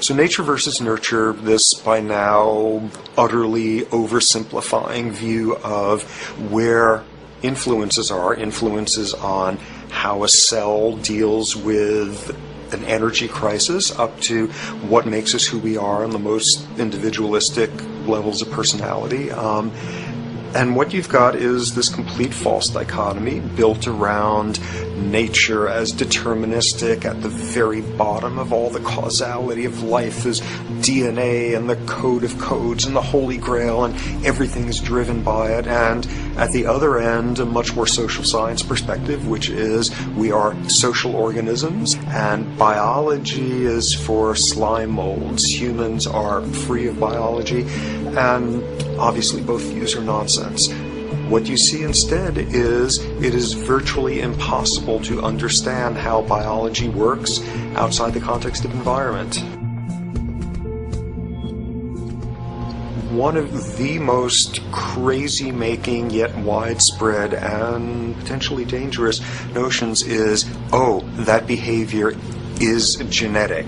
So nature versus nurture, this by now utterly oversimplifying view of where influences on how a cell deals with an energy crisis, up to what makes us who we are on the most individualistic levels of personality. And what you've got is this complete false dichotomy built around nature as deterministic. At the very bottom of all the causality of life is DNA and the code of codes and the Holy Grail, and everything is driven by it. And at the other end, a much more social science perspective, which is we are social organisms, and biology is for slime molds. Humans are free of biology, and obviously both views are nonsense. What you see instead is it is virtually impossible to understand how biology works outside the context of environment. One of the most crazy-making yet widespread and potentially dangerous notions is, oh, that behavior is genetic.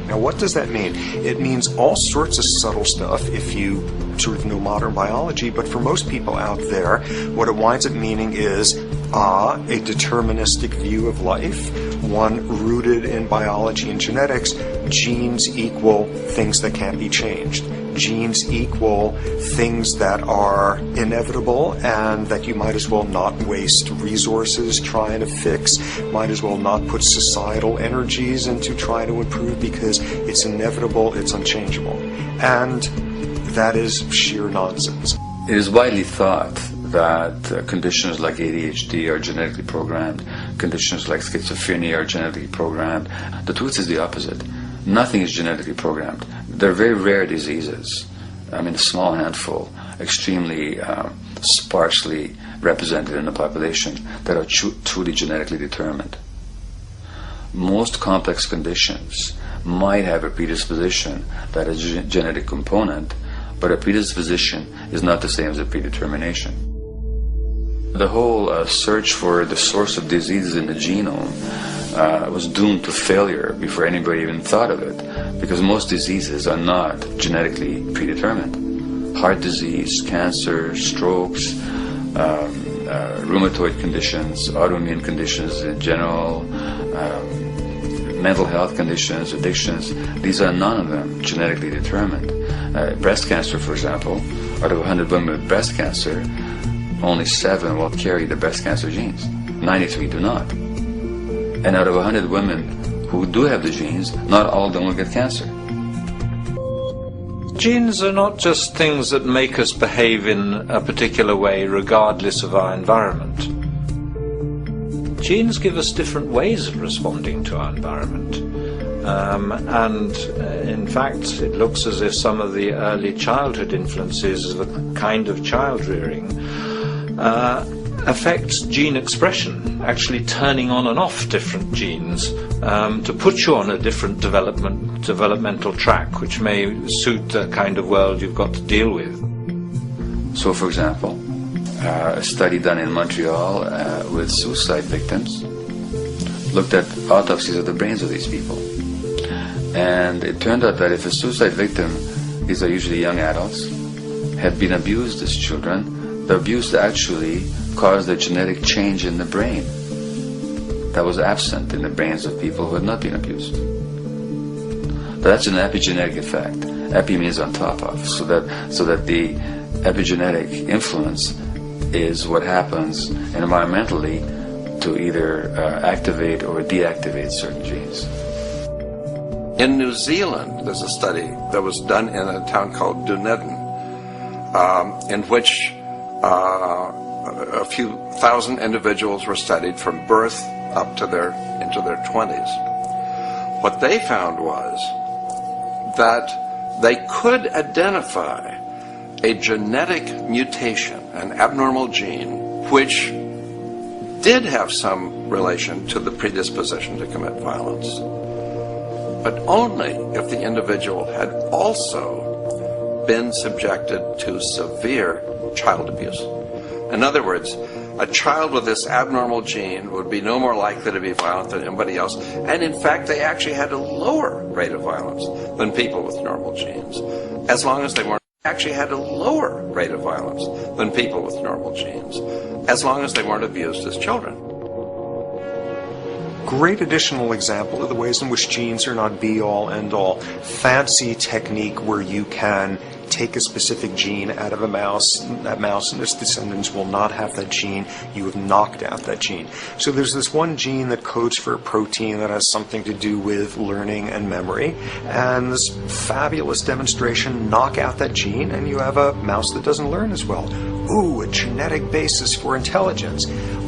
Now, what does that mean? It means all sorts of subtle stuff if you sort of know modern biology, but for most people out there, what it winds up meaning is a deterministic view of life, one rooted in biology and genetics. Genes equal things that can't be changed. Genes equal things that are inevitable and that you might as well not waste resources trying to fix, might as well not put societal energies into trying to improve because it's inevitable, it's unchangeable. And that is sheer nonsense. It is widely thought that conditions like ADHD are genetically programmed, conditions like schizophrenia are genetically programmed. The truth is the opposite. Nothing is genetically programmed. They're very rare diseases. I mean, a small handful, extremely sparsely represented in the population, that are truly genetically determined. Most complex conditions might have a predisposition that is a genetic component, but a predisposition is not the same as a predetermination. The whole search for the source of diseases in the genome was doomed to failure before anybody even thought of it, because most diseases are not genetically predetermined. Heart disease, cancer, strokes, rheumatoid conditions, autoimmune conditions in general, mental health conditions, addictions, these are none of them genetically determined. Breast cancer, for example, out of 100 women with breast cancer, only 7 will carry the breast cancer genes. 93 do not. And out of 100 women who do have the genes, not all of them will get cancer. Genes are not just things that make us behave in a particular way regardless of our environment. Genes give us different ways of responding to our environment. In fact, it looks as if some of the early childhood influences of the kind of child rearing affects gene expression, actually turning on and off different genes to put you on a different developmental track, which may suit the kind of world you've got to deal with. So, for example, a study done in Montreal with suicide victims looked at autopsies of the brains of these people. And it turned out that if a suicide victim, these are usually young adults, had been abused as children, the abuse actually caused a genetic change in the brain that was absent in the brains of people who had not been abused. That's an epigenetic effect. Epi means on top of, so that the epigenetic influence is what happens environmentally to either activate or deactivate certain genes. In New Zealand, there's a study that was done in a town called Dunedin, in which a few thousand individuals were studied from birth up to into their 20s. What they found was that they could identify a genetic mutation, an abnormal gene, which did have some relation to the predisposition to commit violence, but only if the individual had also been subjected to severe child abuse. In other words, a child with this abnormal gene would be no more likely to be violent than anybody else. And in fact, they actually had a lower rate of violence than people with normal genes, as long as they weren't abused as children. Great additional example of the ways in which genes are not be-all, end-all. Fancy technique where you can take a specific gene out of a mouse, that mouse and its descendants will not have that gene, you have knocked out that gene. So there's this one gene that codes for a protein that has something to do with learning and memory, and this fabulous demonstration, knock out that gene and you have a mouse that doesn't learn as well. Ooh, a genetic basis for intelligence.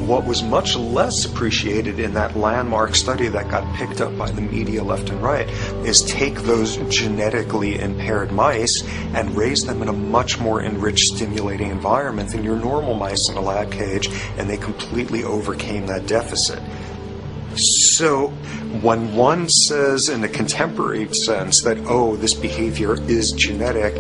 What was much less appreciated in that landmark study that got picked up by the media left and right is take those genetically impaired mice and raise them in a much more enriched, stimulating environment than your normal mice in a lab cage, and they completely overcame that deficit. So when one says in a contemporary sense that, oh, this behavior is genetic,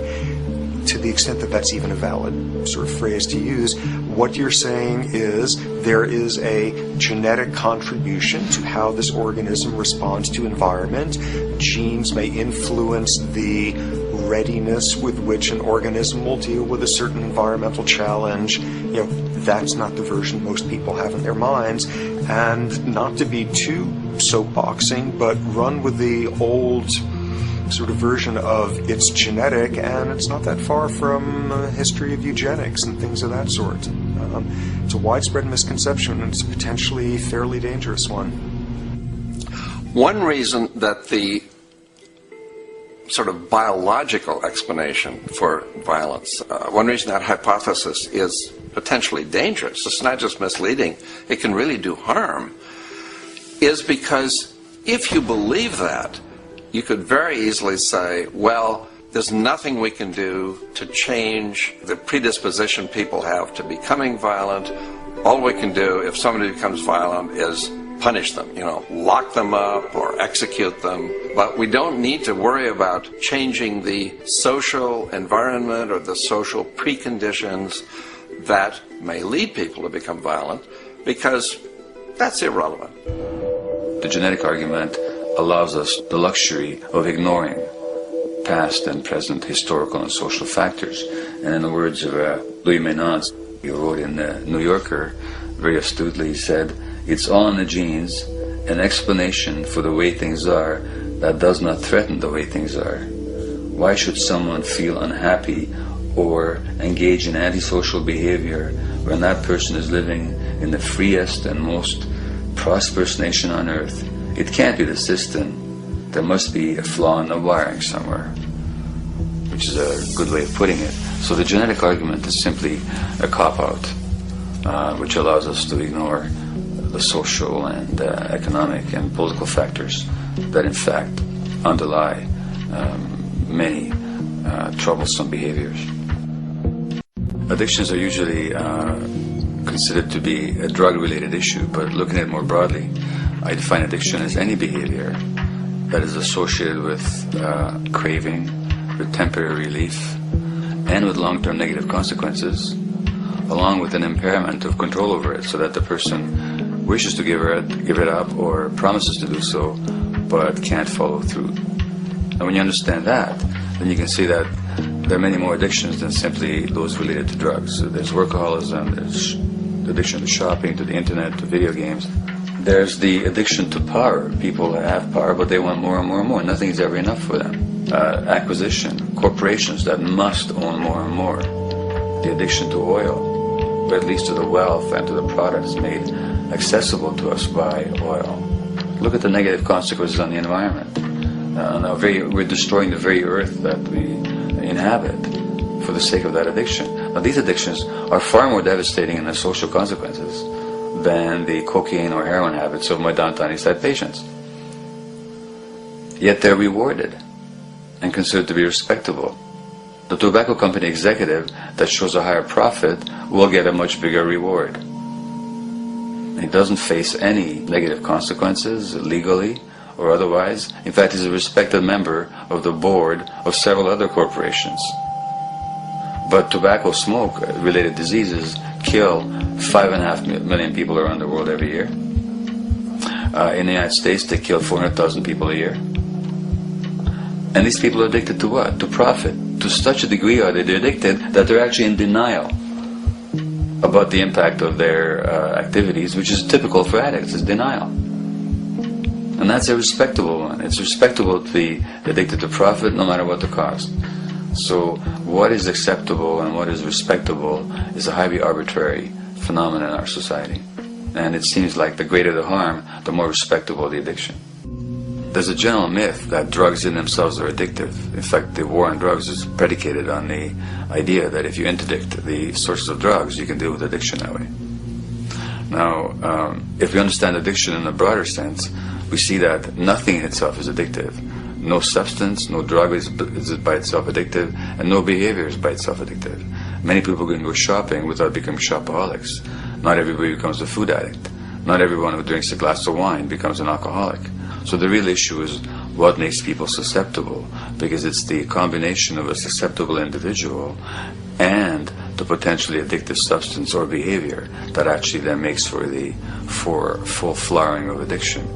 to the extent that that's even a valid sort of phrase to use, what you're saying is there is a genetic contribution to how this organism responds to environment. Genes may influence the readiness with which an organism will deal with a certain environmental challenge. You know, that's not the version most people have in their minds. And not to be too soapboxing, but run with the old sort of version of it's genetic, and it's not that far from a history of eugenics and things of that sort. It's a widespread misconception, and it's a potentially fairly dangerous one. One reason that the sort of biological explanation for violence, one reason that hypothesis is potentially dangerous, it's not just misleading, it can really do harm, is because if you believe that, you could very easily say, well, there's nothing we can do to change the predisposition people have to becoming violent. All we can do if somebody becomes violent is punish them, lock them up or execute them. But we don't need to worry about changing the social environment or the social preconditions that may lead people to become violent, because that's irrelevant. The genetic argument allows us the luxury of ignoring past and present historical and social factors. And in the words of Louis Menand, he wrote in the New Yorker, very astutely, he said, "It's all in the genes, an explanation for the way things are that does not threaten the way things are. Why should someone feel unhappy or engage in antisocial behavior when that person is living in the freest and most prosperous nation on earth? It can't be the system. There must be a flaw in the wiring somewhere," which is a good way of putting it. So the genetic argument is simply a cop-out, which allows us to ignore the social and economic and political factors that in fact underlie many troublesome behaviors. Addictions are usually considered to be a drug-related issue, but looking at it more broadly, I define addiction as any behavior that is associated with craving, with temporary relief, and with long-term negative consequences, along with an impairment of control over it, so that the person wishes to give it up or promises to do so, but can't follow through. And when you understand that, then you can see that there are many more addictions than simply those related to drugs. So there's workaholism, there's addiction to shopping, to the internet, to video games. There's the addiction to power. People have power, but they want more and more and more. Nothing's ever enough for them. Acquisition, corporations that must own more and more. The addiction to oil, or at least to the wealth and to the products made accessible to us by oil. Look at the negative consequences on the environment. We're destroying the very earth that we inhabit for the sake of that addiction. Now, these addictions are far more devastating in their social consequences than the cocaine or heroin habits of my downtown East Side patients. Yet they're rewarded and considered to be respectable. The tobacco company executive that shows a higher profit will get a much bigger reward. He doesn't face any negative consequences legally or otherwise. In fact, he's a respected member of the board of several other corporations. But tobacco smoke related diseases kill 5.5 million people around the world every year. In the United States, they kill 400,000 people a year. And these people are addicted to what? To profit. To such a degree are they addicted that they're actually in denial about the impact of their activities, which is typical for addicts, is denial. And that's a respectable one. It's respectable to be addicted to profit no matter what the cost. So what is acceptable and what is respectable is a highly arbitrary phenomenon in our society. And it seems like the greater the harm, the more respectable the addiction. There's a general myth that drugs in themselves are addictive. In fact, the war on drugs is predicated on the idea that if you interdict the sources of drugs, you can deal with addiction that way. Now, if we understand addiction in a broader sense, we see that nothing in itself is addictive. No substance, no drug is by itself addictive, and no behavior is by itself addictive. Many people can go shopping without becoming shopaholics. Not everybody becomes a food addict. Not everyone who drinks a glass of wine becomes an alcoholic. So the real issue is what makes people susceptible, because it's the combination of a susceptible individual and the potentially addictive substance or behavior that actually then makes for full flowering of addiction.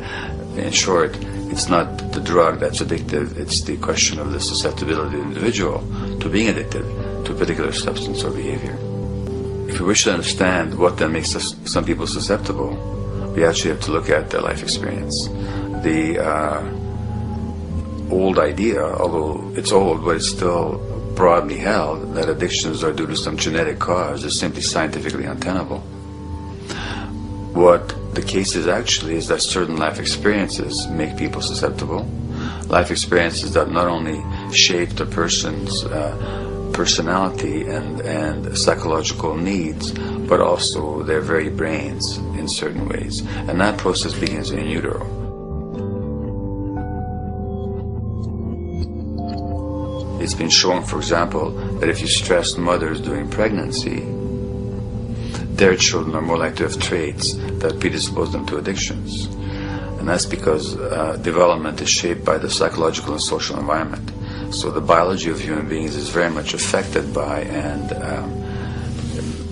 In short, it's not the drug that's addictive, it's the question of the susceptibility of the individual to being addicted to a particular substance or behavior. If we wish to understand what then makes some people susceptible, we actually have to look at their life experience. The old idea, although it's old, but it's still broadly held, that addictions are due to some genetic cause is simply scientifically untenable. What the case is actually is that certain life experiences make people susceptible. Life experiences that not only shape the person's personality and psychological needs, but also their very brains in certain ways. And that process begins in utero. It's been shown, for example, that if you stress mothers during pregnancy, their children are more likely to have traits that predispose them to addictions. And that's because development is shaped by the psychological and social environment. So the biology of human beings is very much affected by and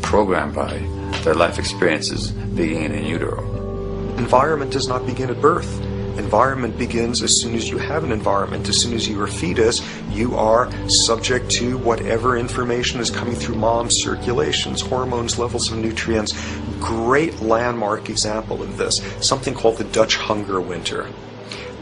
programmed by their life experiences beginning in utero. Environment does not begin at birth. Environment begins as soon as you have an environment. As soon as you are a fetus, you are subject to whatever information is coming through mom's circulations, hormones, levels of nutrients. Great landmark example of this, something called the Dutch hunger winter.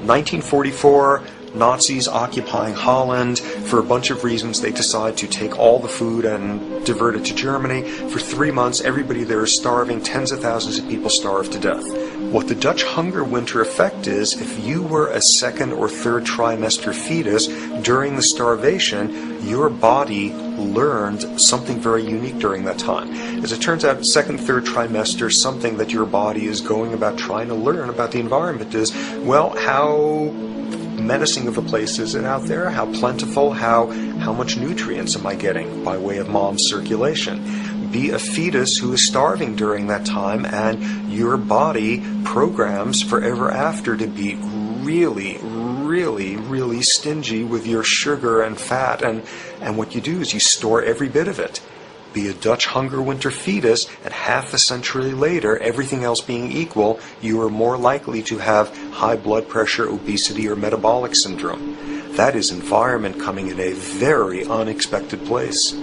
1944, Nazis occupying Holland. For a bunch of reasons, they decide to take all the food and divert it to Germany. For 3 months, everybody there is starving. Tens of thousands of people starve to death. What the Dutch hunger winter effect is, if you were a second or third trimester fetus during the starvation, your body learned something very unique during that time. As it turns out, second, third trimester, something that your body is going about trying to learn about the environment is, well, how menacing of a place is it out there? How plentiful? How much nutrients am I getting by way of mom's circulation? Be a fetus who is starving during that time, and your body programs forever after to be really, really, really stingy with your sugar and fat, and what you do is you store every bit of it. Be a Dutch hunger winter fetus, and half a century later, everything else being equal, you are more likely to have high blood pressure, obesity, or metabolic syndrome. That is environment coming in a very unexpected place.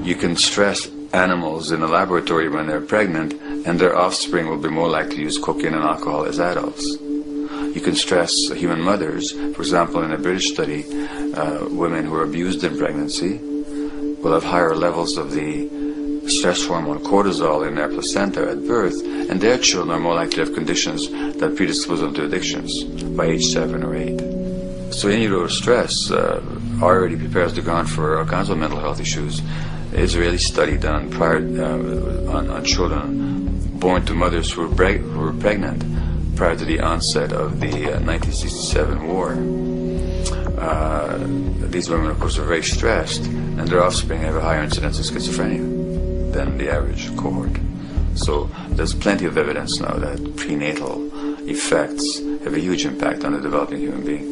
You can stress animals in a laboratory when they're pregnant, and their offspring will be more likely to use cocaine and alcohol as adults. You can stress human mothers. For example, in a British study, women who are abused in pregnancy will have higher levels of the stress hormone cortisol in their placenta at birth, and their children are more likely to have conditions that predispose them to addictions by age 7 or 8. So in utero stress already prepares the ground for all kinds of mental health issues. Israeli study done prior on children born to mothers who were pregnant prior to the onset of the 1967 war. These women, of course, are very stressed, and their offspring have a higher incidence of schizophrenia than the average cohort. So there's plenty of evidence now that prenatal effects have a huge impact on the developing human being.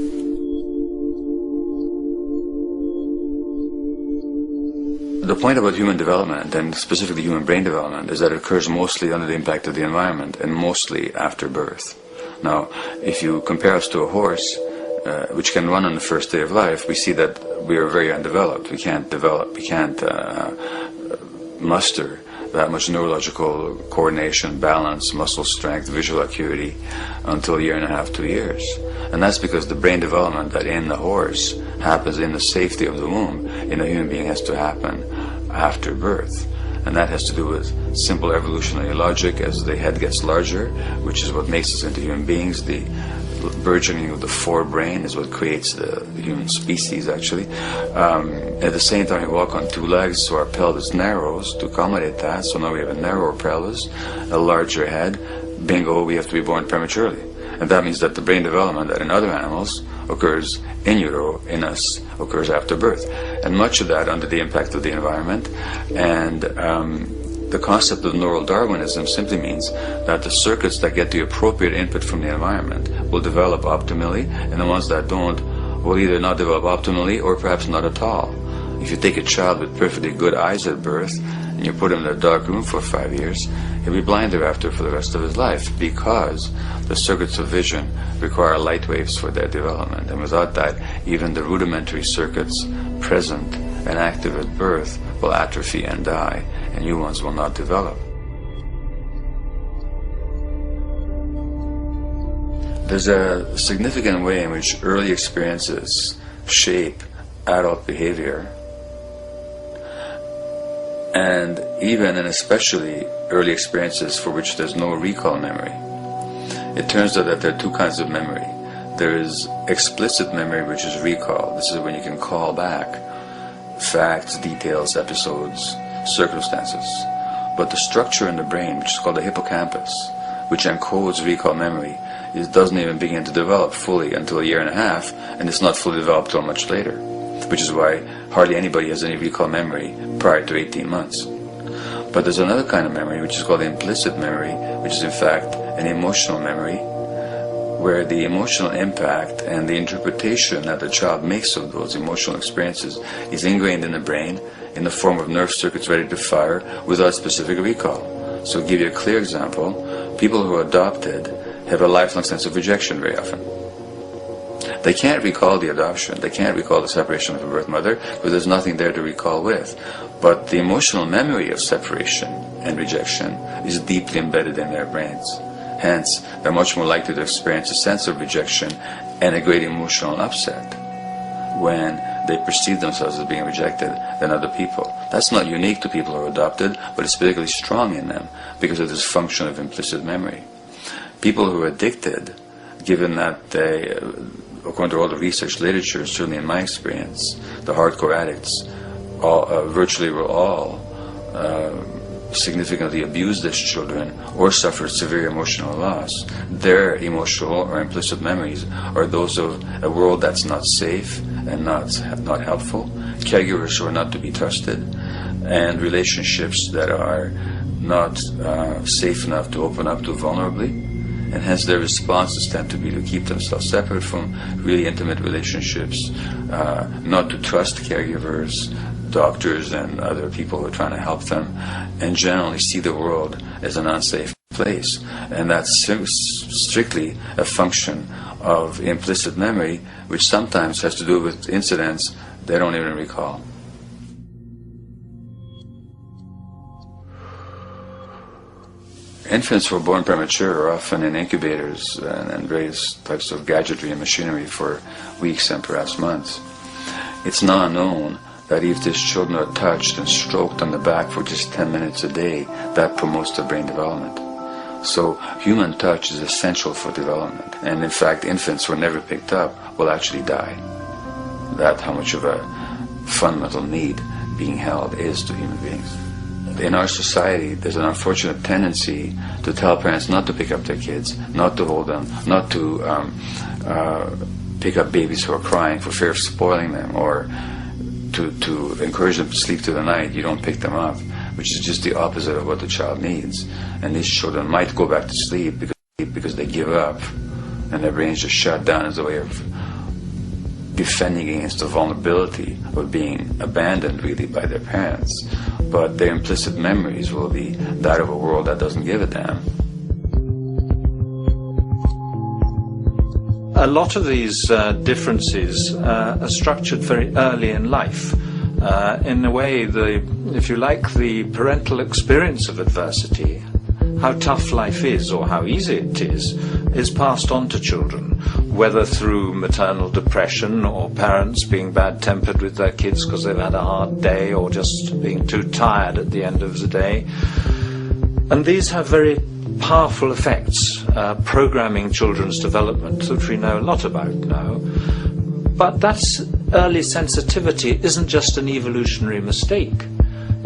The point about human development, and specifically human brain development, is that it occurs mostly under the impact of the environment and mostly after birth. Now, if you compare us to a horse, which can run on the first day of life, we see that we are very undeveloped. We can't muster that much neurological coordination, balance, muscle strength, visual acuity until a year and a half, 2 years. And that's because the brain development that in the horse happens in the safety of the womb, in a human being has to happen after birth. And that has to do with simple evolutionary logic. As the head gets larger, which is what makes us into human beings, the burgeoning of the forebrain is what creates the human species, actually. At the same time, we walk on two legs, so our pelvis narrows to accommodate that. So now we have a narrower pelvis, a larger head. Bingo, we have to be born prematurely. And that means that the brain development that in other animals occurs in utero, in us, occurs after birth. And much of that under the impact of the environment. And the concept of neural Darwinism simply means that the circuits that get the appropriate input from the environment will develop optimally, and the ones that don't will either not develop optimally or perhaps not at all. If you take a child with perfectly good eyes at birth and you put him in a dark room for 5 years, he'll be blind thereafter for the rest of his life, because the circuits of vision require light waves for their development. And without that, even the rudimentary circuits present and active at birth will atrophy and die, and new ones will not develop. There's a significant way in which early experiences shape adult behavior, and even and especially early experiences for which there's no recall memory. It turns out that there are two kinds of memory. There is explicit memory, which is recall. This is when you can call back facts, details, episodes, circumstances. But the structure in the brain, which is called the hippocampus, which encodes recall memory, it doesn't even begin to develop fully until a year and a half, and it's not fully developed till much later, which is why hardly anybody has any recall memory prior to 18 months. But there's another kind of memory, which is called implicit memory, which is in fact an emotional memory, where the emotional impact and the interpretation that the child makes of those emotional experiences is ingrained in the brain in the form of nerve circuits ready to fire without specific recall. So to give you a clear example, people who are adopted have a lifelong sense of rejection very often. They can't recall the adoption, they can't recall the separation of a birth mother, because there's nothing there to recall with. But the emotional memory of separation and rejection is deeply embedded in their brains. Hence, they're much more likely to experience a sense of rejection and a great emotional upset when they perceive themselves as being rejected than other people. That's not unique to people who are adopted, but it's particularly strong in them because of this function of implicit memory. People who are addicted, given that they, according to all the research literature, certainly in my experience, the hardcore addicts virtually were all significantly abused as children or suffered severe emotional loss. Their emotional or implicit memories are those of a world that's not safe and not helpful, caregivers who are not to be trusted, and relationships that are not safe enough to open up to vulnerably. And hence their responses tend to be to keep themselves separate from really intimate relationships, not to trust caregivers, doctors and other people who are trying to help them, and generally see the world as an unsafe place. And that's strictly a function of implicit memory, which sometimes has to do with incidents they don't even recall. Infants who are born premature are often in incubators and various types of gadgetry and machinery for weeks and perhaps months. It's now known that if these children are touched and stroked on the back for just 10 minutes a day, that promotes their brain development. So human touch is essential for development. And in fact, infants who are never picked up will actually die. That's how much of a fundamental need being held is to human beings. In our society, there's an unfortunate tendency to tell parents not to pick up their kids, not to hold them, not to pick up babies who are crying for fear of spoiling them, or to encourage them to sleep through the night. You don't pick them up, which is just the opposite of what the child needs. And these children might go back to sleep because they give up and their brains just shut down as a way of defending against the vulnerability of being abandoned really by their parents, but their implicit memories will be that of a world that doesn't give a damn. A lot of these differences are structured very early in life. In a way, if you like, the parental experience of adversity, how tough life is or how easy it is passed on to children, whether through maternal depression or parents being bad-tempered with their kids because they've had a hard day or just being too tired at the end of the day. And these have very powerful effects, programming children's development, which we know a lot about now. But that's early sensitivity isn't just an evolutionary mistake.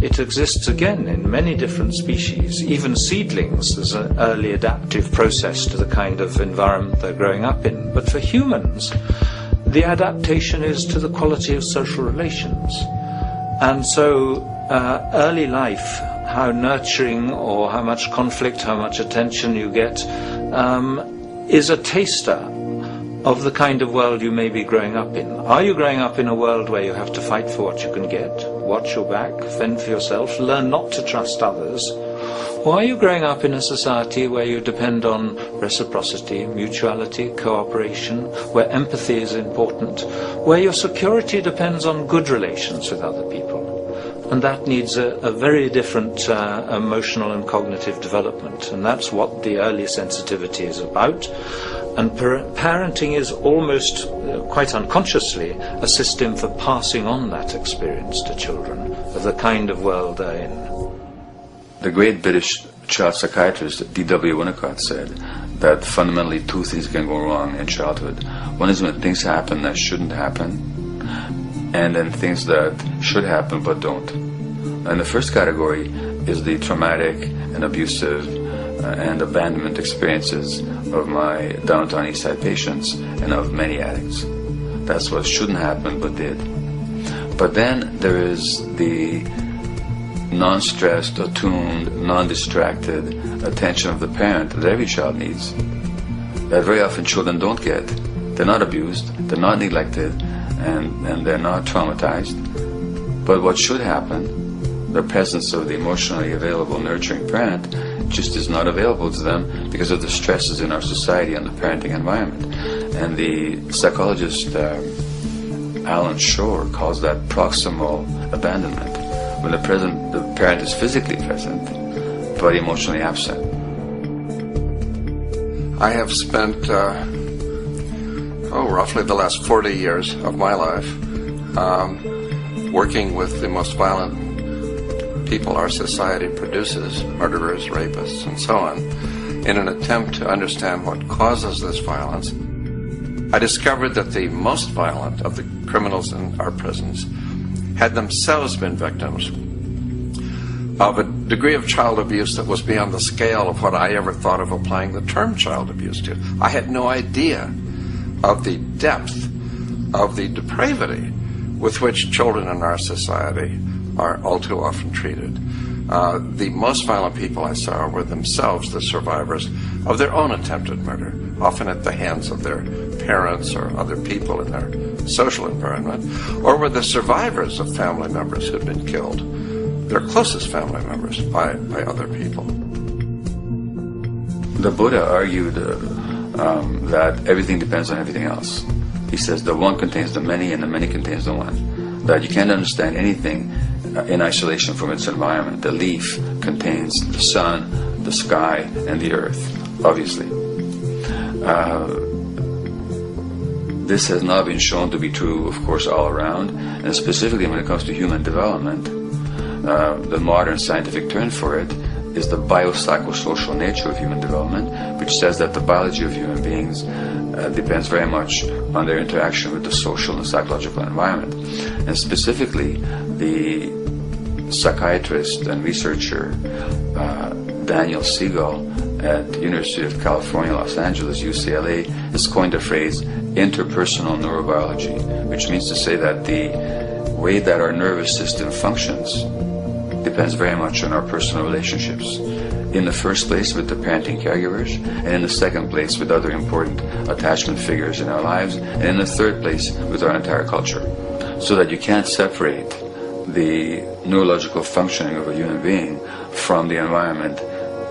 It exists again in many different species. Even seedlings, there's an early adaptive process to the kind of environment they're growing up in. But for humans, the adaptation is to the quality of social relations. And so early life, how nurturing or how much conflict, how much attention you get, is a taster of the kind of world you may be growing up in. Are you growing up in a world where you have to fight for what you can get, watch your back, fend for yourself, learn not to trust others? Or are you growing up in a society where you depend on reciprocity, mutuality, cooperation, where empathy is important, where your security depends on good relations with other people? And that needs a very different emotional and cognitive development. And that's what the early sensitivity is about. And parenting is almost, quite unconsciously, a system for passing on that experience to children of the kind of world they're in. The great British child psychiatrist D.W. Winnicott said that fundamentally two things can go wrong in childhood. One is when things happen that shouldn't happen, and then things that should happen but don't. And the first category is the traumatic and abusive and abandonment experiences of my downtown East Side patients and of many addicts. That's what shouldn't happen but did. But then there is the non-stressed, attuned, non-distracted attention of the parent that every child needs, that very often children don't get. They're not abused, they're not neglected, and they're not traumatized. But what should happen, the presence of the emotionally available, nurturing parent, just is not available to them because of the stresses in our society and the parenting environment. And the psychologist Alan Shore calls that proximal abandonment, when the parent is physically present but emotionally absent. I have spent roughly the last 40 years of my life working with the most violent people our society produces, murderers, rapists, and so on, in an attempt to understand what causes this violence. I discovered that the most violent of the criminals in our prisons had themselves been victims of a degree of child abuse that was beyond the scale of what I ever thought of applying the term child abuse to. I had no idea of the depth of the depravity with which children in our society are all too often treated. The most violent people I saw were themselves the survivors of their own attempted murder, often at the hands of their parents or other people in their social environment, or were the survivors of family members who'd been killed, their closest family members, by other people. The Buddha argued that everything depends on everything else. He says the one contains the many and the many contains the one. That you can't understand anything in isolation from its environment. The leaf contains the sun, the sky, and the earth, obviously. This has not been shown to be true, of course, all around, and specifically when it comes to human development. The modern scientific term for it is the biopsychosocial nature of human development, which says that the biology of human beings depends very much on their interaction with the social and psychological environment. And specifically, the psychiatrist and researcher Daniel Siegel at the University of California, Los Angeles, UCLA, has coined the phrase interpersonal neurobiology, which means to say that the way that our nervous system functions depends very much on our personal relationships. in the first place with the parenting caregivers, and in the second place with other important attachment figures in our lives, and in the third place with our entire culture. So that you can't separate the neurological functioning of a human being from the environment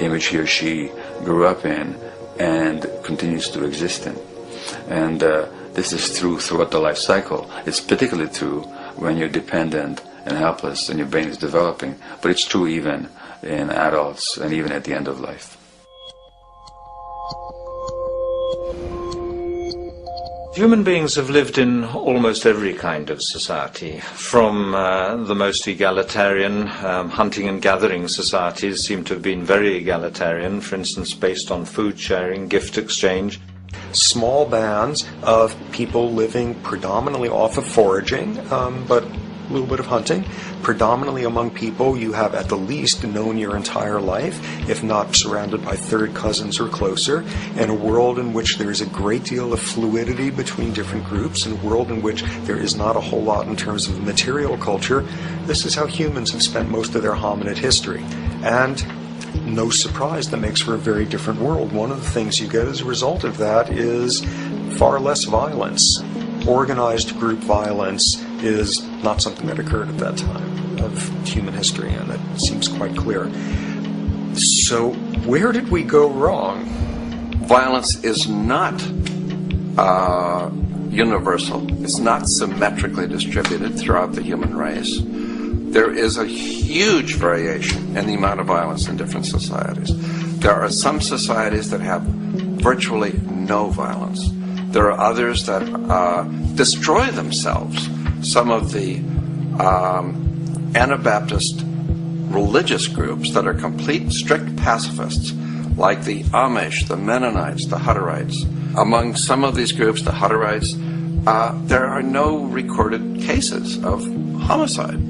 in which he or she grew up in and continues to exist in. And this is true throughout the life cycle. It's particularly true when you're dependent and helpless and your brain is developing, but it's true even in adults and even at the end of life. Human beings have lived in almost every kind of society, from the most egalitarian, hunting and gathering societies seem to have been very egalitarian, for instance based on food sharing, gift exchange. Small bands of people living predominantly off of foraging, but a little bit of hunting. Predominantly among people you have at the least known your entire life, if not surrounded by third cousins or closer, in a world in which there is a great deal of fluidity between different groups, in a world in which there is not a whole lot in terms of material culture. This is how humans have spent most of their hominid history. And no surprise, that makes for a very different world. One of the things you get as a result of that is far less violence. Organized group violence is not something that occurred at that time of human history, and it seems quite clear. So where did we go wrong? Violence is not universal. It's not symmetrically distributed throughout the human race. There is a huge variation in the amount of violence in different societies. There are some societies that have virtually no violence. There are others that destroy themselves. Some of the Anabaptist religious groups that are complete, strict pacifists, like the Amish, the Mennonites, the Hutterites. Among some of these groups, the Hutterites, there are no recorded cases of homicide.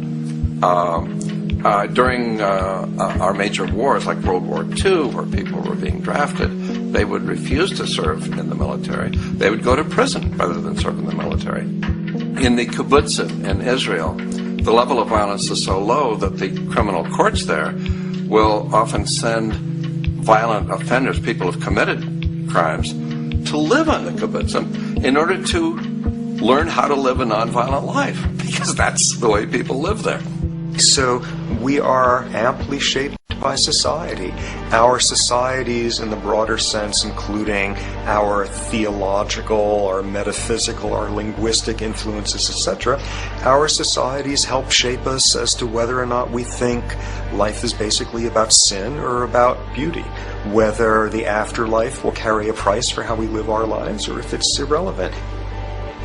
During our major wars, like World War II, where people were being drafted, they would refuse to serve in the military. They would go to prison rather than serve in the military. In the kibbutzim in Israel, the level of violence is so low that the criminal courts there will often send violent offenders, people who have committed crimes, to live on the kibbutzim in order to learn how to live a nonviolent life, because that's the way people live there. So we are amply shaped by society. Our societies in the broader sense, including our theological, our metaphysical, our linguistic influences, etc., our societies help shape us as to whether or not we think life is basically about sin or about beauty, whether the afterlife will carry a price for how we live our lives or if it's irrelevant.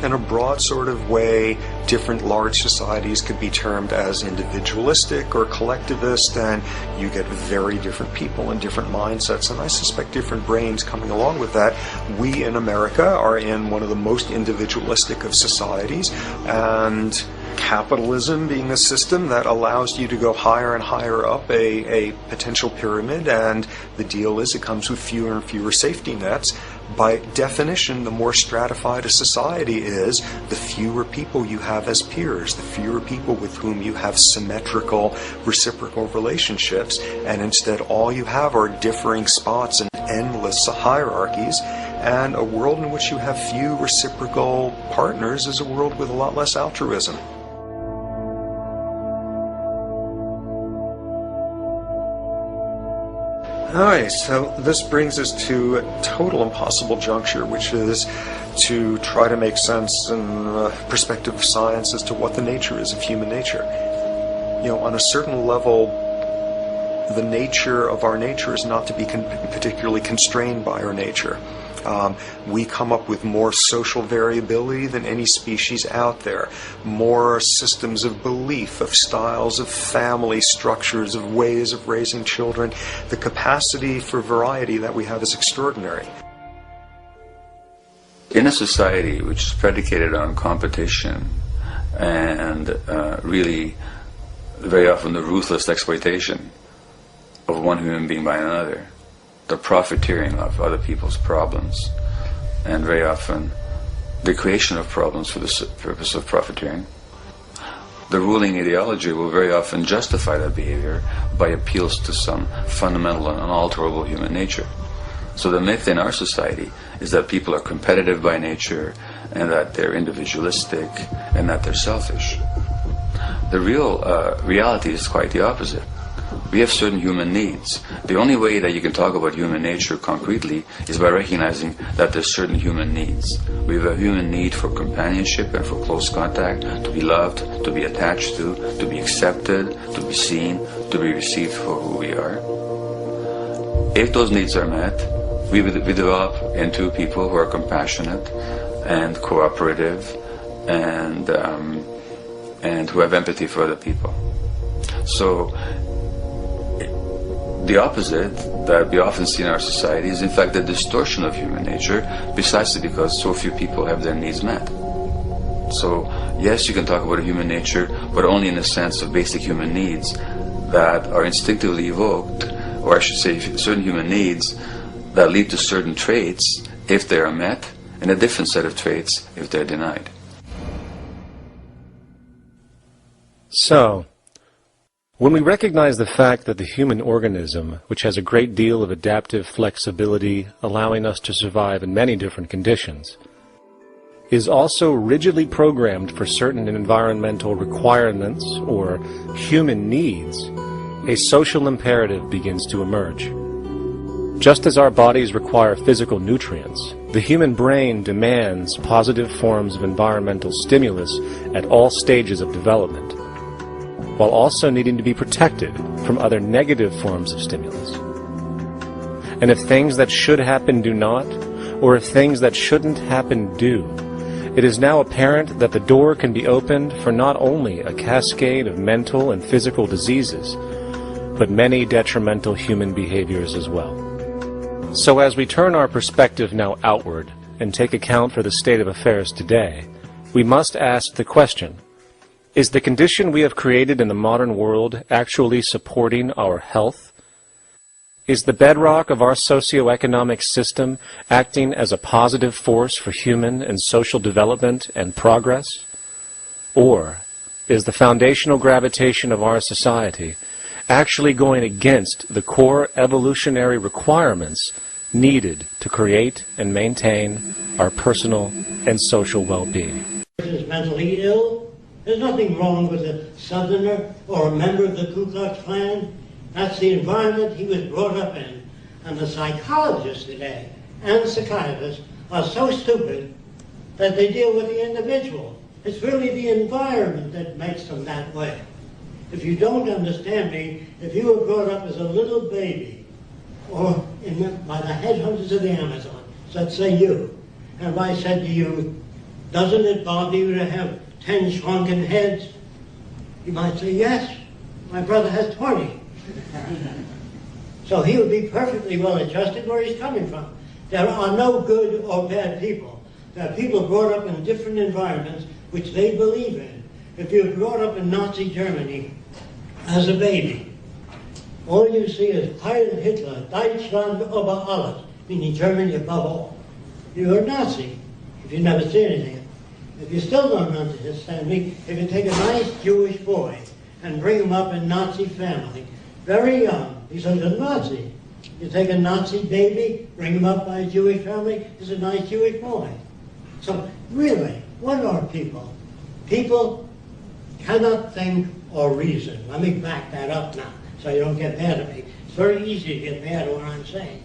In a broad sort of way, different large societies could be termed as individualistic or collectivist, and you get very different people and different mindsets, and I suspect different brains coming along with that. We in America are in one of the most individualistic of societies, and capitalism being a system that allows you to go higher and higher up a potential pyramid, and the deal is it comes with fewer and fewer safety nets. By definition, the more stratified a society is, the fewer people you have as peers, the fewer people with whom you have symmetrical, reciprocal relationships, and instead all you have are differing spots and endless hierarchies. And a world in which you have few reciprocal partners is a world with a lot less altruism. Alright, so this brings us to a total impossible juncture, which is to try to make sense in the perspective of science as to what the nature is of human nature. You know, on a certain level, the nature of our nature is not to be particularly constrained by our nature. We come up with more social variability than any species out there, more systems of belief, of styles of family structures, of ways of raising children. The capacity for variety that we have is extraordinary. In a society which is predicated on competition and really very often the ruthless exploitation of one human being by another, the profiteering of other people's problems, and very often the creation of problems for the purpose of profiteering, the ruling ideology will very often justify that behavior by appeals to some fundamental and unalterable human nature. So the myth in our society is that people are competitive by nature, and that they're individualistic, and that they're selfish. The real reality is quite the opposite. We have certain human needs. The only way that you can talk about human nature concretely is by recognizing that there's certain human needs. We have a human need for companionship and for close contact, to be loved, to be attached to be accepted, to be seen, to be received for who we are. If those needs are met, we develop into people who are compassionate and cooperative and who have empathy for other people. So the opposite that we often see in our society is in fact the distortion of human nature, precisely because so few people have their needs met. So yes, you can talk about a human nature, but only in the sense of basic human needs that are instinctively evoked, or I should say certain human needs that lead to certain traits if they are met, and a different set of traits if they're denied. So, when we recognize the fact that the human organism, which has a great deal of adaptive flexibility, allowing us to survive in many different conditions, is also rigidly programmed for certain environmental requirements or human needs, a social imperative begins to emerge. Just as our bodies require physical nutrients, the human brain demands positive forms of environmental stimulus at all stages of development, while also needing to be protected from other negative forms of stimulus. And if things that should happen do not, or if things that shouldn't happen do, it is now apparent that the door can be opened for not only a cascade of mental and physical diseases, but many detrimental human behaviors as well. So as we turn our perspective now outward and take account for the state of affairs today, we must ask the question, is the condition we have created in the modern world actually supporting our health? Is the bedrock of our socioeconomic system acting as a positive force for human and social development and progress? Or is the foundational gravitation of our society actually going against the core evolutionary requirements needed to create and maintain our personal and social well-being? Is mentally ill. There's nothing wrong with a Southerner or a member of the Ku Klux Klan. That's the environment he was brought up in. And the psychologists today and psychiatrists are so stupid that they deal with the individual. It's really the environment that makes them that way. If you don't understand me, if you were brought up as a little baby or by the headhunters of the Amazon, so let's say you, and if I said to you, doesn't it bother you to have 10 shrunken heads? You might say, yes, my brother has 20. So he would be perfectly well adjusted where he's coming from. There are no good or bad people. There are people brought up in different environments which they believe in. If you're brought up in Nazi Germany as a baby, all you see is Heil Hitler, Deutschland über alles, meaning Germany above all. You're a Nazi if you never see anything. If you still don't understand me, if you take a nice Jewish boy and bring him up in Nazi family, very young, he's a Nazi. You take a Nazi baby, bring him up by a Jewish family, he's a nice Jewish boy. So really, what are people? People cannot think or reason. Let me back that up now so you don't get mad at me. It's very easy to get mad at what I'm saying.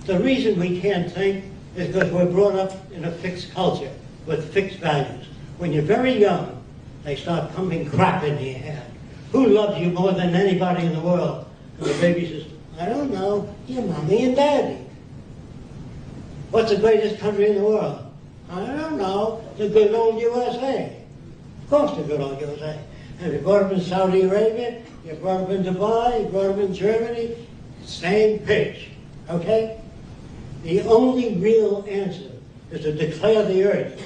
The reason we can't think is because we're brought up in a fixed culture with fixed values. When you're very young, they start pumping crap into your head. Who loves you more than anybody in the world? And the baby says, I don't know, your mommy and daddy. What's the greatest country in the world? I don't know, the good old USA. Of course the good old USA. And you brought up in Saudi Arabia, you brought up in Dubai, you brought up in Germany, same pitch, okay? The only real answer is to declare the earth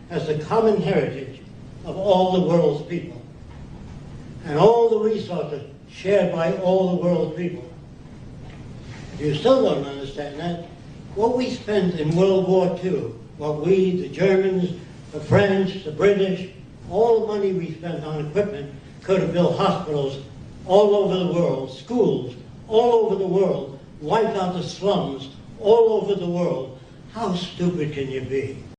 as the common heritage of all the world's people. And all the resources shared by all the world's people. If you still don't understand that, what we spent in World War II, what we, the Germans, the French, the British, all the money we spent on equipment could have built hospitals all over the world, schools all over the world, wiped out the slums all over the world. How stupid can you be?